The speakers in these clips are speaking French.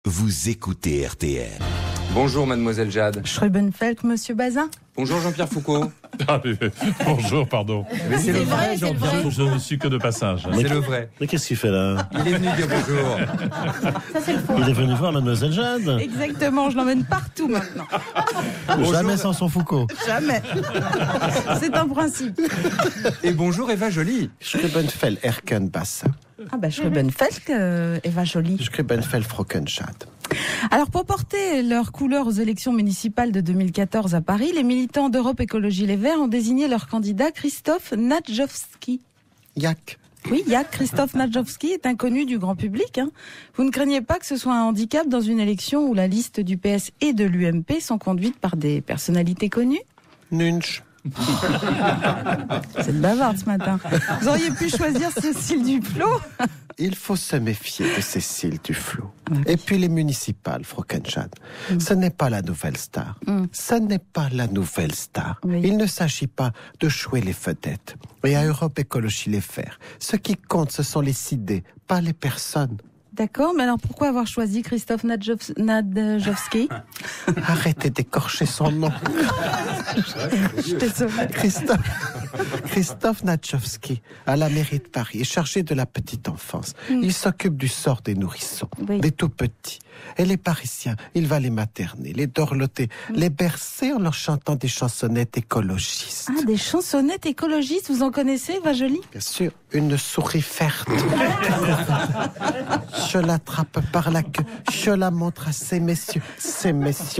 vous écoutez RTL. Bonjour mademoiselle Jade. Schrubenfelk, monsieur Bazin. Bonjour Jean-Pierre Foucault. Bonjour, pardon. Mais c'est le vrai Jean-Pierre. Je ne suis que de passage. C'est le vrai. Mais qu'est-ce qu'il fait là? Il est venu dire bonjour. Ça, c'est le faux. Il est venu voir mademoiselle Jade. Exactement, je l'emmène partout maintenant. Jamais sans son Foucault. Jamais. C'est un principe. Et bonjour Eva Joly. Schrubenfeld Erkenbass. Ah bah Schrubenfelk, Eva Joly. Schrubenfeld Frockenschad. Alors pour porter leurs couleurs aux élections municipales de 2014 à Paris, les militants d'Europe Écologie Les Verts ont désigné leur candidat Christophe Nadjowski. Yak. Oui, Christophe Nadjowski est inconnu du grand public. Vous ne craignez pas que ce soit un handicap dans une élection où la liste du PS et de l'UMP sont conduites par des personnalités connues? Nunch. C'est de bavarde ce matin. Vous auriez pu choisir Cécile Duflot. Il faut se méfier de Cécile Duflot. Et puis les municipales, Frockenschad. Ce n'est pas la nouvelle star. Ce n'est pas la nouvelle star. Oui. Il ne s'agit pas de jouer les vedettes. Et à Europe Écologie Les Verts, ce qui compte, ce sont les idées, pas les personnes. D'accord, mais alors pourquoi avoir choisi Christophe Nadjowski? Arrêtez d'écorcher son nom. J'étais sauvée. Christophe Nadjowski, à la mairie de Paris, est chargé de la petite enfance. Il s'occupe du sort des nourrissons, Oui. des tout petits. Et les Parisiens, il va les materner, les dorloter, les bercer en leur chantant des chansonnettes écologistes. Ah, des chansonnettes écologistes, vous en connaissez, Eva Joly? Bien sûr, une souris verte. Je l'attrape par la queue, je la montre à ces messieurs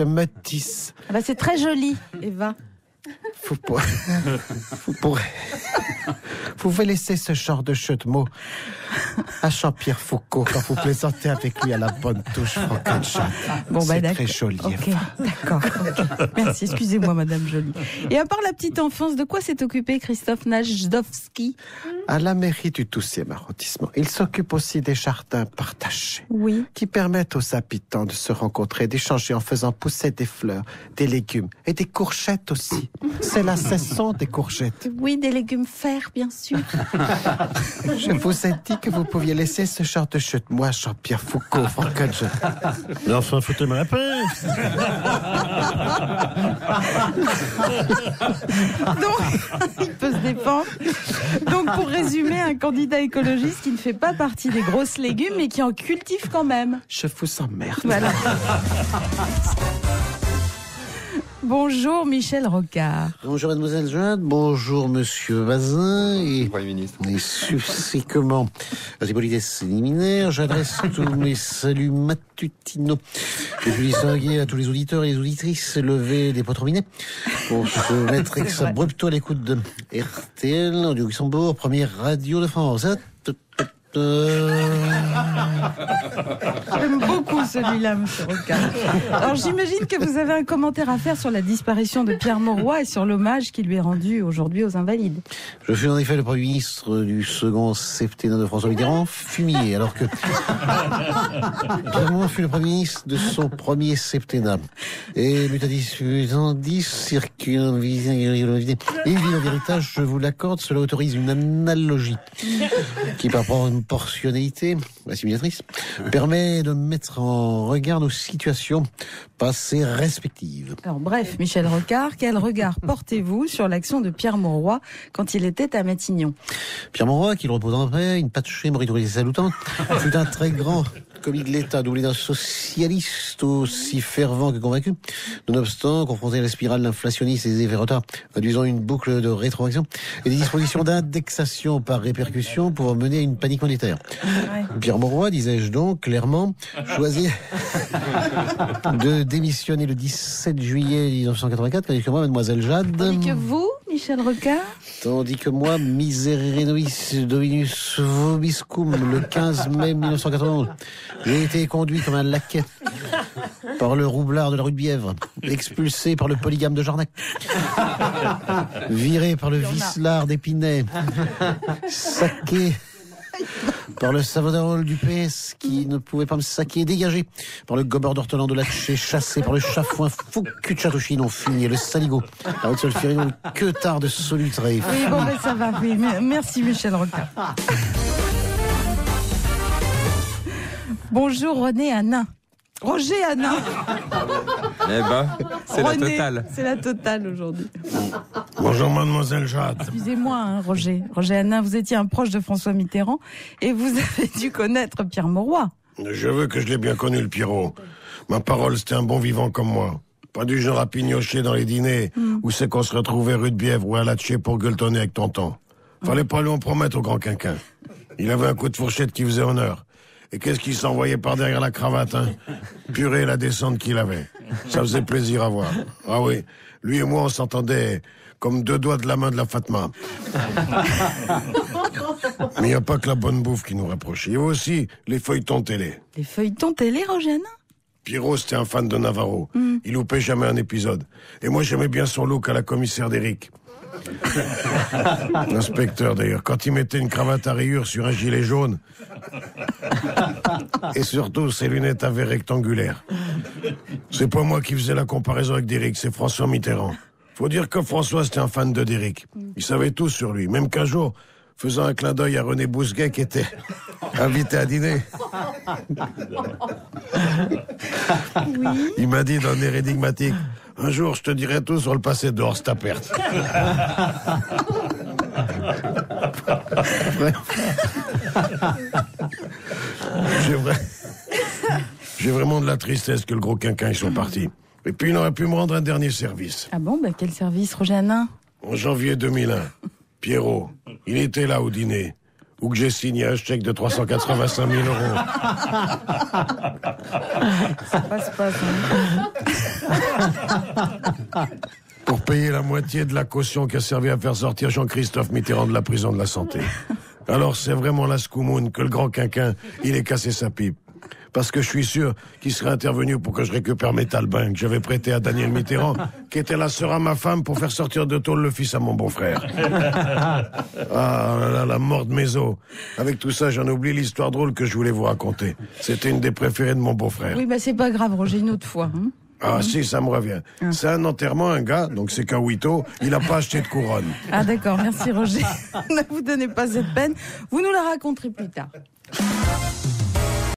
me disent. Ah bah c'est très joli, Eva. Vous pouvez laisser ce genre de jeu de mots à Jean-Pierre Foucault quand vous plaisantez avec lui à la bonne touche Frockenschad. Bon, c'est d'accord. très joli. Ok, Eva. d'accord. Ok. Merci, excusez-moi, Madame Joly. Et à part la petite enfance, de quoi s'est occupé Christophe Nadjowski? À la mairie du 12e arrondissement, il s'occupe aussi des jardins partagés. Oui. Qui permettent aux habitants de se rencontrer, d'échanger en faisant pousser des fleurs, des légumes et des courgettes aussi. C'est la saison des courgettes. Oui, des légumes verts, bien sûr. Je vous ai dit que vous pouviez laisser ce genre de chute. Moi, Jean-Pierre Foucault, Frankenstein. Mais enfin, foutez-moi la paix. Donc, il peut se défendre. Donc, pour résumer, un candidat écologiste qui ne fait pas partie des grosses légumes, mais qui en cultive quand même. Je vous emmerde. Voilà. Bonjour Michel Rocard. Bonjour mademoiselle Jade, bonjour monsieur Bazin et Premier ministre. subséquemment à ces politesses liminaires, j'adresse tous mes saluts matutinaux et je distinguer à tous les auditeurs et les auditrices levés des potes robinets pour se mettre ex abrupto à l'écoute de RTL du Luxembourg, première radio de France. J'aime beaucoup celui-là, monsieur Rocard. Alors j'imagine que vous avez un commentaire à faire sur la disparition de Pierre Mauroy et sur l'hommage qui lui est rendu aujourd'hui aux Invalides. Je fus en effet le Premier ministre du second septennat de François Mitterrand, fumier, alors que Pierre Mauroy fut le Premier ministre de son premier septennat. Et mutatis mutandis, circulant, héritage, je vous l'accorde, cela autorise une analogie qui, par proportionnalité assimilatrice, permet de mettre en regard nos situations passées respectives. Alors bref, Michel Rocard, quel regard portez-vous sur l'action de Pierre Mauroy quand il était à Matignon? Pierre Mauroy, qu'il repose en paix, une patchée moritoriste salutante, fut un très grand commis de l'État, doublé d'un socialiste aussi fervent que convaincu. Nonobstant, confronté à la spirale inflationniste et des effets retards, induisant une boucle de rétroaction et des dispositions d'indexation par répercussion pour mener à une panique monétaire. Ouais. Pierre Mauroy, disais-je donc, clairement, choisit de démissionner le 17 juillet 1984, tandis que moi, mademoiselle Jade... Tandis que vous, Michel Rocard? Tandis que moi, Miserere Novis Dominus Vobiscum, le 15 mai 1991, j'ai été conduit comme un laquais par le roublard de la rue de Bièvre, expulsé par le polygame de Jarnac, viré par le vicelard d'Épinay, saqué par le Savonarola du PS qui ne pouvait pas me saquer, dégagé par le gobeur d'Ortolan de Latché, chassé par le chafouin fou cul de Châteauchine en fumier, le saligo, la haute solférino, le queutard de Solutré. Oui, bon, ben ça va, oui. Merci Michel Rocard. Bonjour René Hanin. Roger, Anna. Eh ben, c'est la René, totale. C'est la totale aujourd'hui. Bonjour mademoiselle Jade. Excusez-moi, hein, Roger. Roger Hanin, vous étiez un proche de François Mitterrand et vous avez dû connaître Pierre Mauroy. Je veux que je l'ai bien connu, le Pierrot. Ma parole, c'était un bon vivant comme moi. Pas du genre à pignocher dans les dîners où c'est qu'on se retrouvait rue de Bièvre ou à Latché pour gueuletonner avec tonton. Fallait pas lui en promettre au grand quinquin. Il avait un coup de fourchette qui faisait honneur. Et qu'est-ce qu'il s'envoyait par derrière la cravate, hein? Purée la descente qu'il avait. Ça faisait plaisir à voir. Ah oui, lui et moi, on s'entendait comme deux doigts de la main de la Fatma. Mais il n'y a pas que la bonne bouffe qui nous rapproche. Il y a aussi les feuilletons télé. Les feuilletons télé, Roger Hanin? Pierrot, c'était un fan de Navarro. Il loupait jamais un épisode. Et moi, j'aimais bien son look à la commissaire d'Éric. L'inspecteur, d'ailleurs, quand il mettait une cravate à rayures sur un gilet jaune. Et surtout, ses lunettes à verre rectangulaires. C'est pas moi qui faisais la comparaison avec Déric, c'est François Mitterrand. Faut dire que François, c'était un fan de Déric. Il savait tout sur lui. Même qu'un jour, faisant un clin d'œil à René Bousguet, qui était invité à dîner. Oui. Il m'a dit d'un air énigmatique: un jour, je te dirai tout sur le passé de Horst Tappert. J'ai vraiment de la tristesse que le gros quinquin, ils sont partis. Et puis, il aurait pu me rendre un dernier service. Ah bon, quel service, Roger Hanin? En janvier 2001, Pierrot, il était là au dîner, où que j'ai signé un chèque de 385 000 €. Ça passe pas, ça. Pour payer la moitié de la caution qui a servi à faire sortir Jean-Christophe Mitterrand de la prison de la Santé. Alors c'est vraiment la scoumoune que le grand quinquin, il ait cassé sa pipe. Parce que je suis sûr qu'il serait intervenu pour que je récupère mes talbins que j'avais prêtés à Daniel Mitterrand, qui était la sœur à ma femme pour faire sortir de tôle le fils à mon beau-frère. Ah là là, la mort de mes os. Avec tout ça, j'en oublie l'histoire drôle que je voulais vous raconter. C'était une des préférées de mon beau-frère. Oui, c'est pas grave, Roger, une autre fois. Hein. Ah si, ça me revient. C'est un enterrement, un gars, donc c'est Kawito, il a pas acheté de couronne. Ah d'accord, merci Roger. Ne vous donnez pas cette peine, vous nous la raconterez plus tard.